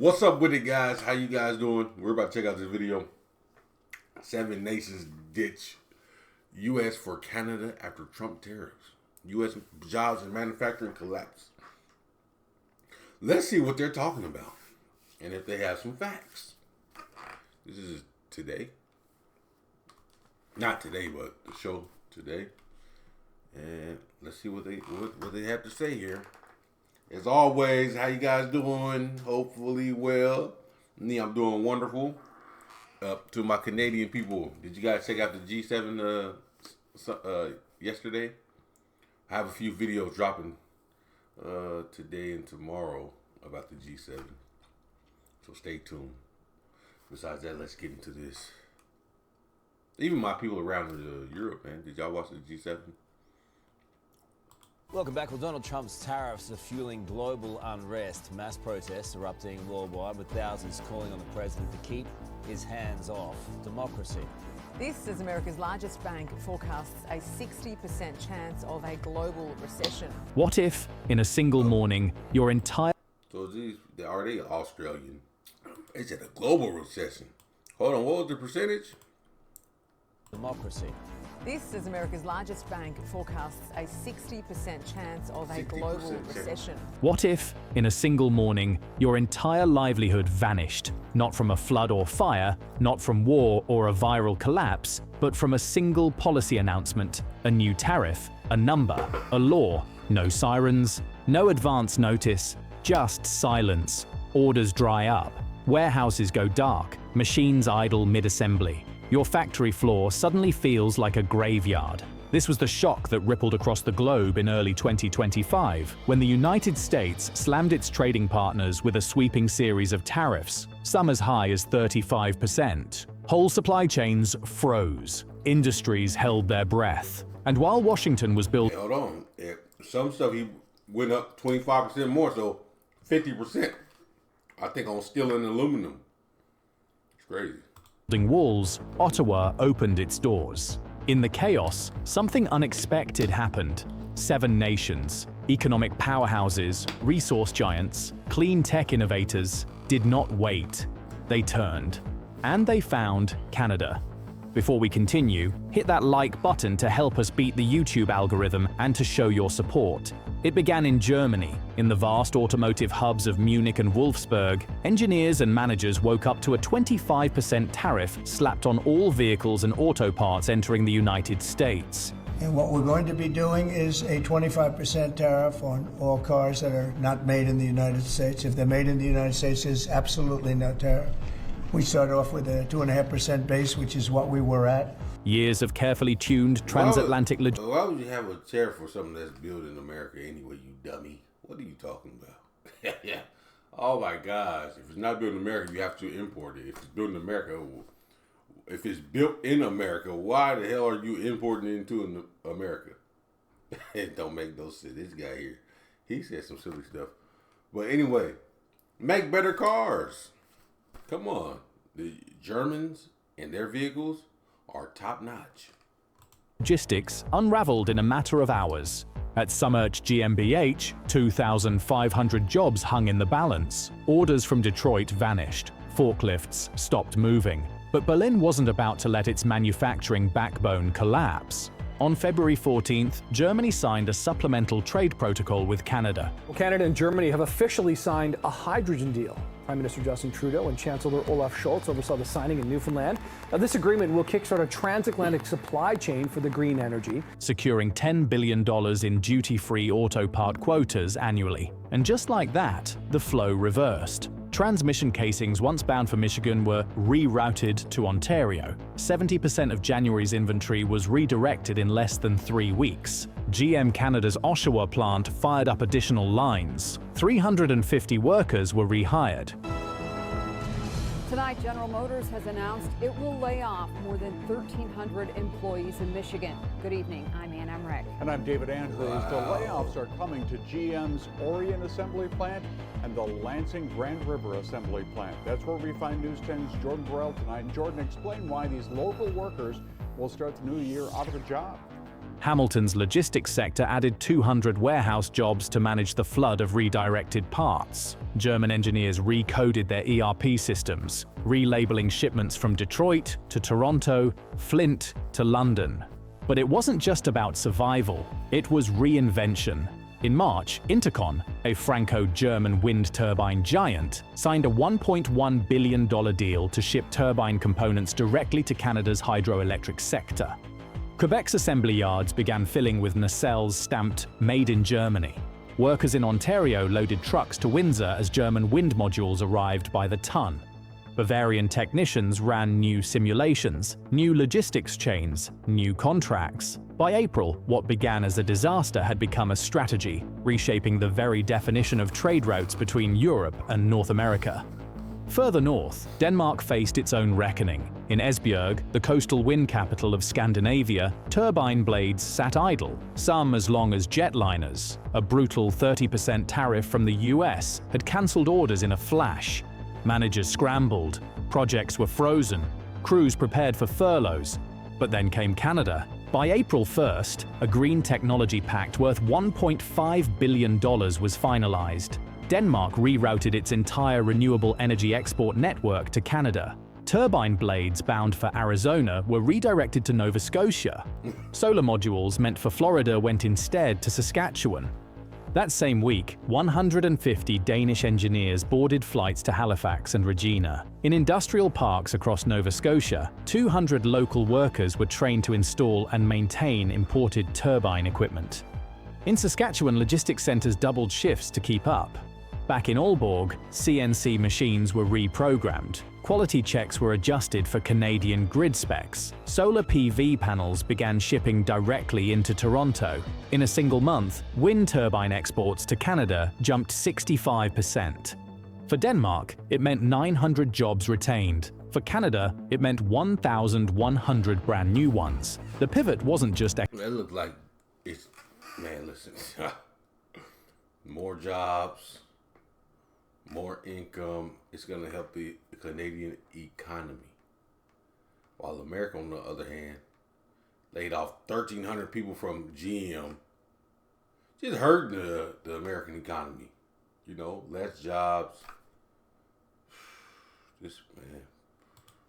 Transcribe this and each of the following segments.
What's up with it, guys? How you guys doing? We're about to check out this video. 7 nations ditch U.S. for Canada after Trump tariffs. U.S. jobs and manufacturing collapse. Let's see what they're talking about and if they have some facts. This is today. Not today, but the show today. And let's see what they have to say here. As always, how you guys doing? Hopefully well. Me, I'm doing wonderful. To my Canadian people, did you guys check out the G7 yesterday? I have a few videos dropping today and tomorrow about the G7. So stay tuned. Besides that, let's get into this. Even my people around Europe, man. Did y'all watch the G7? Welcome back. Well, Donald Trump's tariffs are fueling global unrest. Mass protests erupting worldwide, with thousands calling on the president to keep his hands off democracy. This, as America's largest bank forecasts a 60% chance of a global recession. What if, in a single morning, your entire... So are they Australian? They said a global recession. Hold on, what was the percentage? Democracy. This, as America's largest bank forecasts a 60% chance of a global recession. What if, in a single morning, your entire livelihood vanished? Not from a flood or fire, not from war or a viral collapse, but from a single policy announcement, a new tariff, a number, a law. No sirens, no advance notice, just silence. Orders dry up, warehouses go dark, machines idle mid-assembly. Your factory floor suddenly feels like a graveyard. This was the shock that rippled across the globe in early 2025, when the United States slammed its trading partners with a sweeping series of tariffs, some as high as 35%. Whole supply chains froze. Industries held their breath. And while Washington was building... Hold on. Some stuff he went up 25% more, so 50%. I think on steel and aluminum. It's crazy. Walls, Ottawa opened its doors. In the chaos, something unexpected happened. 7 nations, economic powerhouses, resource giants, clean tech innovators, did not wait. They turned. And they found Canada. Before we continue, hit that like button to help us beat the YouTube algorithm and to show your support. It began in Germany. In the vast automotive hubs of Munich and Wolfsburg, engineers and managers woke up to a 25% tariff slapped on all vehicles and auto parts entering the United States. And what we're going to be doing is a 25% tariff on all cars that are not made in the United States. If they're made in the United States, there's absolutely no tariff. We started off with a 2.5% base, which is what we were at. Years of carefully tuned transatlantic logistics. Why would you have a tariff for something that's built in America anyway, you dummy? What are you talking about? Yeah. Oh my gosh. If it's not built in America, you have to import it. If it's built in America, if it's built in America, why the hell are you importing it into America? It don't make no sense. This guy here, he said some silly stuff. But anyway, make better cars. Come on. The Germans and their vehicles are top-notch. Logistics unraveled in a matter of hours. At Summerch GmbH, 2,500 jobs hung in the balance. Orders from Detroit vanished. Forklifts stopped moving. But Berlin wasn't about to let its manufacturing backbone collapse. On February 14th, Germany signed a supplemental trade protocol with Canada. Well, Canada and Germany have officially signed a hydrogen deal. Prime Minister Justin Trudeau and Chancellor Olaf Scholz oversaw the signing in Newfoundland. Now, this agreement will kickstart a transatlantic supply chain for the green energy, securing $10 billion in duty-free auto part quotas annually. And just like that, the flow reversed. Transmission casings once bound for Michigan were rerouted to Ontario. 70% of January's inventory was redirected in less than 3 weeks. GM Canada's Oshawa plant fired up additional lines. 350 workers were rehired. Tonight, General Motors has announced it will lay off more than 1,300 employees in Michigan. Good evening, I'm Ann Emmerich. And I'm David Andrews. The layoffs are coming to GM's Orion Assembly Plant and the Lansing Grand River Assembly Plant. That's where we find News 10's Jordan Burrell tonight. And Jordan, explain why these local workers will start the new year out of a job. Hamilton's logistics sector added 200 warehouse jobs to manage the flood of redirected parts. German engineers recoded their ERP systems, relabeling shipments from Detroit to Toronto, Flint to London. But it wasn't just about survival, it was reinvention. In March, Intercon, a Franco-German wind turbine giant, signed a $1.1 billion deal to ship turbine components directly to Canada's hydroelectric sector. Quebec's assembly yards began filling with nacelles stamped "Made in Germany." Workers in Ontario loaded trucks to Windsor as German wind modules arrived by the ton. Bavarian technicians ran new simulations, new logistics chains, new contracts. By April, what began as a disaster had become a strategy, reshaping the very definition of trade routes between Europe and North America. Further north, Denmark faced its own reckoning. In Esbjerg, the coastal wind capital of Scandinavia, turbine blades sat idle, some as long as jetliners. A brutal 30% tariff from the US had cancelled orders in a flash. Managers scrambled, projects were frozen, crews prepared for furloughs. But then came Canada. By April 1st, a green technology pact worth $1.5 billion was finalized. Denmark rerouted its entire renewable energy export network to Canada. Turbine blades bound for Arizona were redirected to Nova Scotia. Solar modules meant for Florida went instead to Saskatchewan. That same week, 150 Danish engineers boarded flights to Halifax and Regina. In industrial parks across Nova Scotia, 200 local workers were trained to install and maintain imported turbine equipment. In Saskatchewan, logistics centers doubled shifts to keep up. Back in Aalborg, CNC machines were reprogrammed. Quality checks were adjusted for Canadian grid specs. Solar PV panels began shipping directly into Toronto. In a single month, wind turbine exports to Canada jumped 65%. For Denmark, it meant 900 jobs retained. For Canada, it meant 1,100 brand new ones. The pivot wasn't just... It looked like it's... Man, listen. More jobs, more income. It's going to help the Canadian economy. While America, on the other hand, laid off 1,300 people from GM. Just hurting the American economy. You know, less jobs. This, man.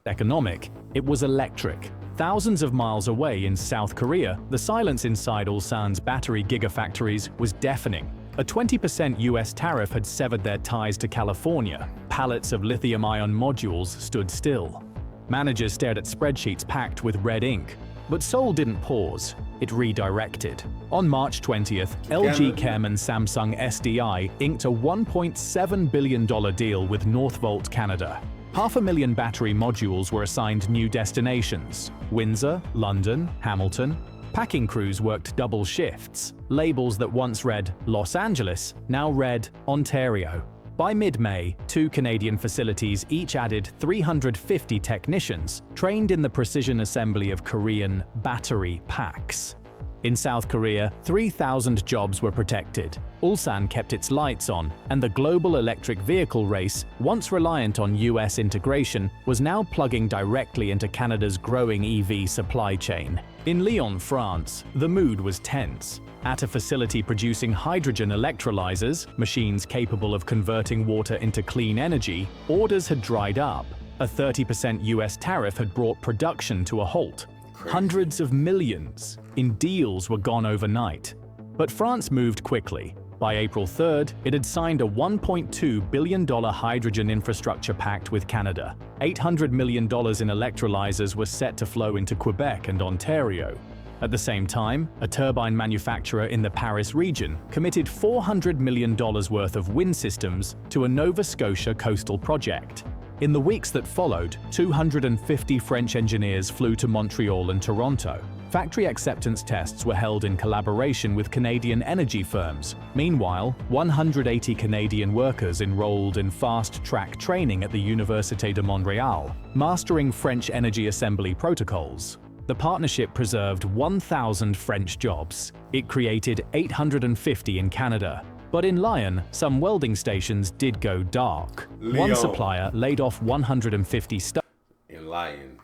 Economic, it was electric. Thousands of miles away in South Korea, the silence inside Ulsan's battery gigafactories was deafening. A 20% US tariff had severed their ties to California. Pallets of lithium-ion modules stood still. Managers stared at spreadsheets packed with red ink. But Seoul didn't pause. It redirected. On March 20th, LG Chem and Samsung SDI inked a $1.7 billion deal with Northvolt Canada. 500,000 battery modules were assigned new destinations: Windsor, London, Hamilton. Packing crews worked double shifts. Labels that once read Los Angeles now read Ontario. By mid-May, 2 Canadian facilities each added 350 technicians trained in the precision assembly of Korean battery packs. In South Korea, 3,000 jobs were protected. Ulsan kept its lights on, and the global electric vehicle race, once reliant on US integration, was now plugging directly into Canada's growing EV supply chain. In Lyon, France, the mood was tense. At a facility producing hydrogen electrolyzers, machines capable of converting water into clean energy, orders had dried up. A 30% US tariff had brought production to a halt. Hundreds of millions in deals were gone overnight. But France moved quickly. By April 3rd, it had signed a $1.2 billion hydrogen infrastructure pact with Canada. $800 million in electrolyzers were set to flow into Quebec and Ontario. At the same time, a turbine manufacturer in the Paris region committed $400 million worth of wind systems to a Nova Scotia coastal project. In the weeks that followed, 250 French engineers flew to Montreal and Toronto. Factory acceptance tests were held in collaboration with Canadian energy firms. Meanwhile, 180 Canadian workers enrolled in fast-track training at the Université de Montréal, mastering French energy assembly protocols. The partnership preserved 1,000 French jobs. It created 850 in Canada. But in Lyon, some welding stations did go dark. One supplier laid off 150 staff. In Lyon.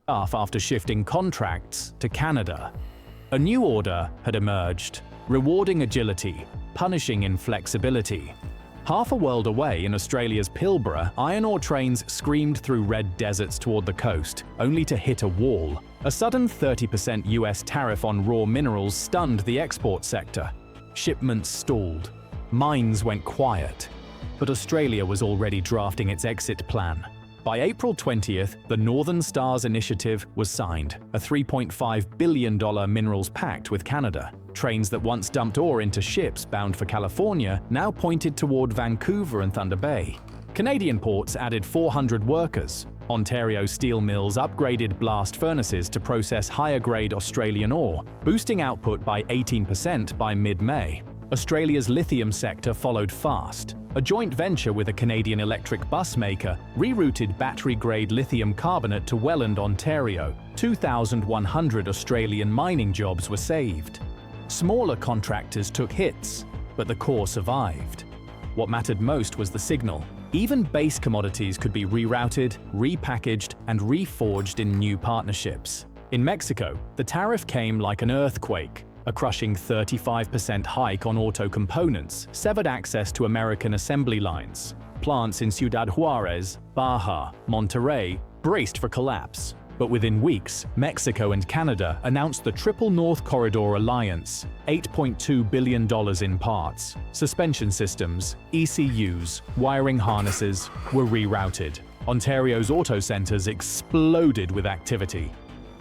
after shifting contracts to Canada. A new order had emerged, rewarding agility, punishing inflexibility. Half a world away in Australia's Pilbara, iron ore trains screamed through red deserts toward the coast, only to hit a wall. A sudden 30% US tariff on raw minerals stunned the export sector. Shipments stalled. Mines went quiet. But Australia was already drafting its exit plan. By April 20th, the Northern Stars Initiative was signed, a $3.5 billion minerals pact with Canada. Trains that once dumped ore into ships bound for California now pointed toward Vancouver and Thunder Bay. Canadian ports added 400 workers. Ontario steel mills upgraded blast furnaces to process higher-grade Australian ore, boosting output by 18% by mid-May. Australia's lithium sector followed fast. A joint venture with a Canadian electric bus maker rerouted battery-grade lithium carbonate to Welland, Ontario. 2,100 Australian mining jobs were saved. Smaller contractors took hits, but the core survived. What mattered most was the signal. Even base commodities could be rerouted, repackaged, and reforged in new partnerships. In Mexico, the tariff came like an earthquake. A crushing 35% hike on auto components severed access to American assembly lines. Plants in Ciudad Juarez, Baja, Monterrey braced for collapse. But within weeks, Mexico and Canada announced the Triple North Corridor Alliance, $8.2 billion in parts. Suspension systems, ECUs, wiring harnesses were rerouted. Ontario's auto centers exploded with activity.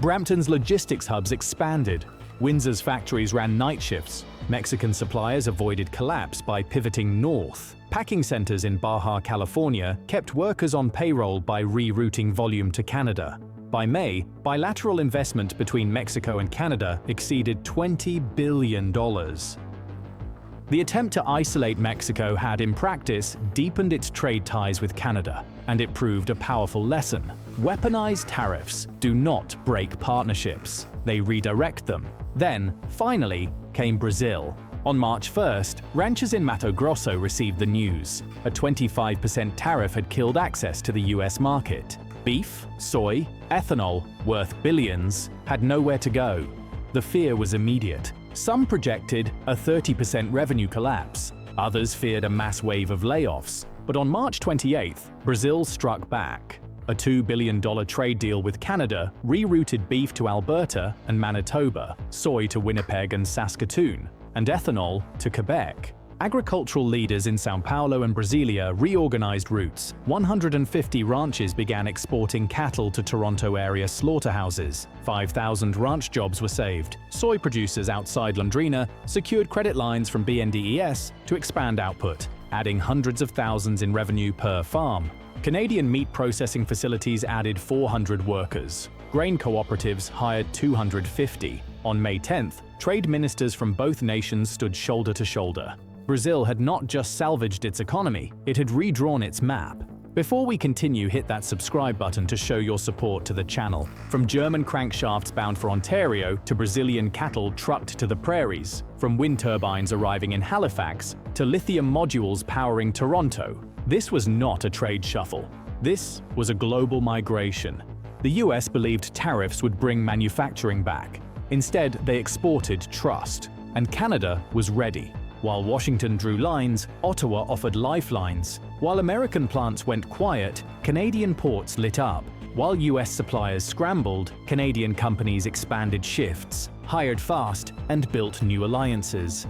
Brampton's logistics hubs expanded. Windsor's factories ran night shifts. Mexican suppliers avoided collapse by pivoting north. Packing centers in Baja California kept workers on payroll by rerouting volume to Canada. By May, bilateral investment between Mexico and Canada exceeded $20 billion. The attempt to isolate Mexico had, in practice, deepened its trade ties with Canada, and it proved a powerful lesson. Weaponized tariffs do not break partnerships, they redirect them. Then, finally, came Brazil. On March 1st, ranchers in Mato Grosso received the news. A 25% tariff had killed access to the US market. Beef, soy, ethanol, worth billions, had nowhere to go. The fear was immediate. Some projected a 30% revenue collapse. Others feared a mass wave of layoffs. But on March 28th, Brazil struck back. A $2 billion trade deal with Canada rerouted beef to Alberta and Manitoba, soy to Winnipeg and Saskatoon, and ethanol to Quebec. Agricultural leaders in São Paulo and Brasilia reorganized routes. 150 ranches began exporting cattle to Toronto area slaughterhouses. 5,000 ranch jobs were saved. Soy producers outside Londrina secured credit lines from BNDES to expand output, adding hundreds of thousands in revenue per farm. Canadian meat processing facilities added 400 workers. Grain cooperatives hired 250. On May 10th, trade ministers from both nations stood shoulder to shoulder. Brazil had not just salvaged its economy, it had redrawn its map. Before we continue, hit that subscribe button to show your support to the channel. From German crankshafts bound for Ontario to Brazilian cattle trucked to the prairies, from wind turbines arriving in Halifax to lithium modules powering Toronto, this was not a trade shuffle. This was a global migration. The US believed tariffs would bring manufacturing back. Instead, they exported trust, and Canada was ready. While Washington drew lines, Ottawa offered lifelines. While American plants went quiet, Canadian ports lit up. While US suppliers scrambled, Canadian companies expanded shifts, hired fast, and built new alliances.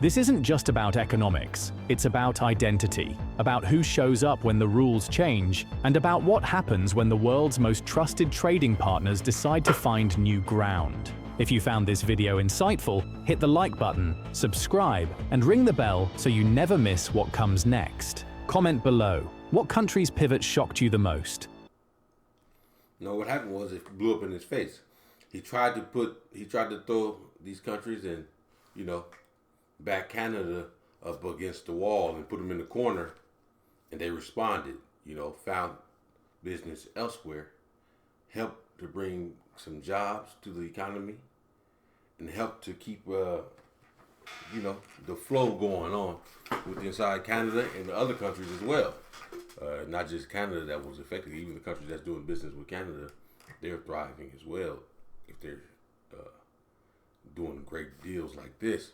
This isn't just about economics, it's about identity, about who shows up when the rules change, and about what happens when the world's most trusted trading partners decide to find new ground. If you found this video insightful, hit the like button, subscribe, and ring the bell so you never miss what comes next. Comment below, what country's pivot shocked you the most? No, what happened was it blew up in his face. He tried to throw these countries and, back Canada up against the wall and put them in the corner, and they responded, found business elsewhere, helped to bring some jobs to the economy, and helped to keep, the flow going on with inside Canada and the other countries as well. Not just Canada that was affected, even the countries that's doing business with Canada they're thriving as well if they're doing great deals like this.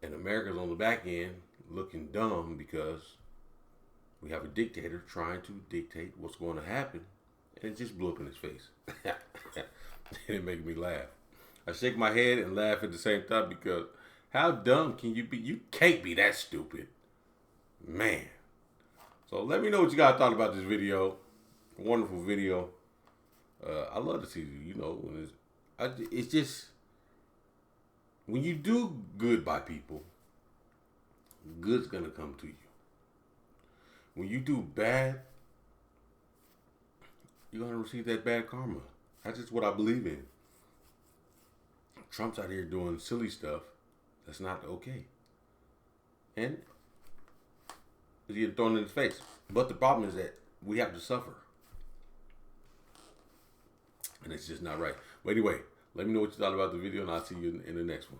And America's on the back end looking dumb because we have a dictator trying to dictate what's going to happen, and it just blew up in his face. It made me laugh. I shake my head and laugh at the same time because how dumb can you be? You can't be that stupid, man. So let me know what you guys thought about this video. Wonderful video. I love to see, you know, when it's just, when you do good by people, good's gonna come to you. When you do bad, you're gonna receive that bad karma. That's just what I believe in. Trump's out here doing silly stuff that's not okay. And it's getting thrown in his face. But the problem is that we have to suffer. And it's just not right. But anyway, let me know what you thought about the video, and I'll see you in the next one.